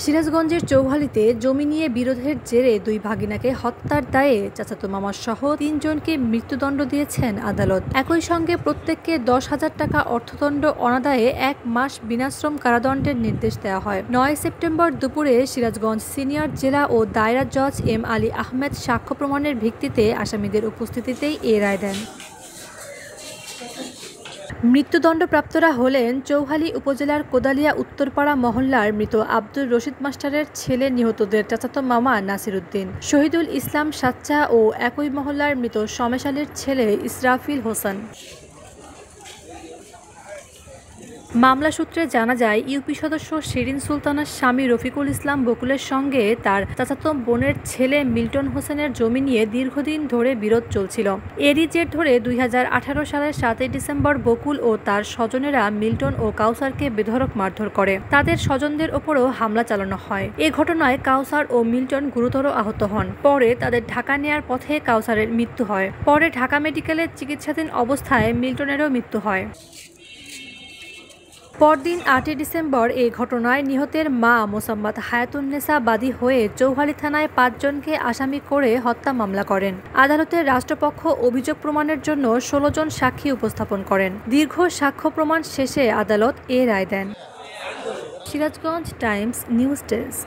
সিরাজগঞ্জের চৌহালিতে জমি নিয়ে বিরোধের জেরে দুই ভাগিনাকে হত্যার দায়ে চাচাতো মামা সহ ৩ জনকে মৃত্যুদণ্ড দিয়েছেন আদালত। একই সঙ্গে প্রত্যেককে ১০,০০০ টাকা অর্থদণ্ড অনাদায়ে ১ মাস বিনাশ্রম কারাদণ্ডের নির্দেশ দেওয়া হয়। ৯ সেপ্টেম্বর দুপুরে সিরাজগঞ্জ সিনিয়র জেলা ও দায়রা জজ এম আলী আহমেদ সাক্ষ্য প্রমাণের ভিত্তিতে আসামিদের উপস্থিতিতেই এ রায় দেন। মৃত্যুদণ্ডপ্রাপ্তরা হলেন চৌহালি উপজেলার কোদালিয়া উত্তরপাড়া মহল্লার মৃত আব্দুর রশিদ মাস্টারের ছেলে নিহতদের চাচাতো মামা নাসির উদ্দিন, শহীদুল ইসলাম সাচ্চা ও একই মহল্লার মৃত সমেশ আলীর ছেলে ইসরাফিল হোসেন। মামলা সূত্রে জানা যায়, ইউপি সদস্য শিরিন সুলতানার স্বামী রফিকুল ইসলাম বকুলের সঙ্গে তার চাচাতো বোনের ছেলে মিল্টন হোসেনের জমি নিয়ে দীর্ঘদিন ধরে বিরোধ চলছিল। এরই জের ধরে ২০১৮ সালের ৭ই ডিসেম্বর বকুল ও তার স্বজনেরা মিল্টন ও কাউসারকে বেধড়ক মারধর করে। তাদের স্বজনদের ওপরও হামলা চালানো হয়। এ ঘটনায় কাউসার ও মিল্টন গুরুতর আহত হন। পরে তাদের ঢাকা নেয়ার পথে কাউসারের মৃত্যু হয়। পরে ঢাকা মেডিকেলে চিকিৎসাধীন অবস্থায় মিল্টনেরও মৃত্যু হয়। পরদিন ৮ই ডিসেম্বর এই ঘটনায় নিহতের মা মোসাম্মদ হায়াতুন্নেসা বাদী হয়ে চৌহালি থানায় ৫ জনকে আসামি করে হত্যা মামলা করেন। আদালতের রাষ্ট্রপক্ষ অভিযোগ প্রমাণের জন্য ১৬ জন সাক্ষী উপস্থাপন করেন। দীর্ঘ সাক্ষ্য প্রমাণ শেষে আদালত এ রায় দেন। Sirajganj times news desk.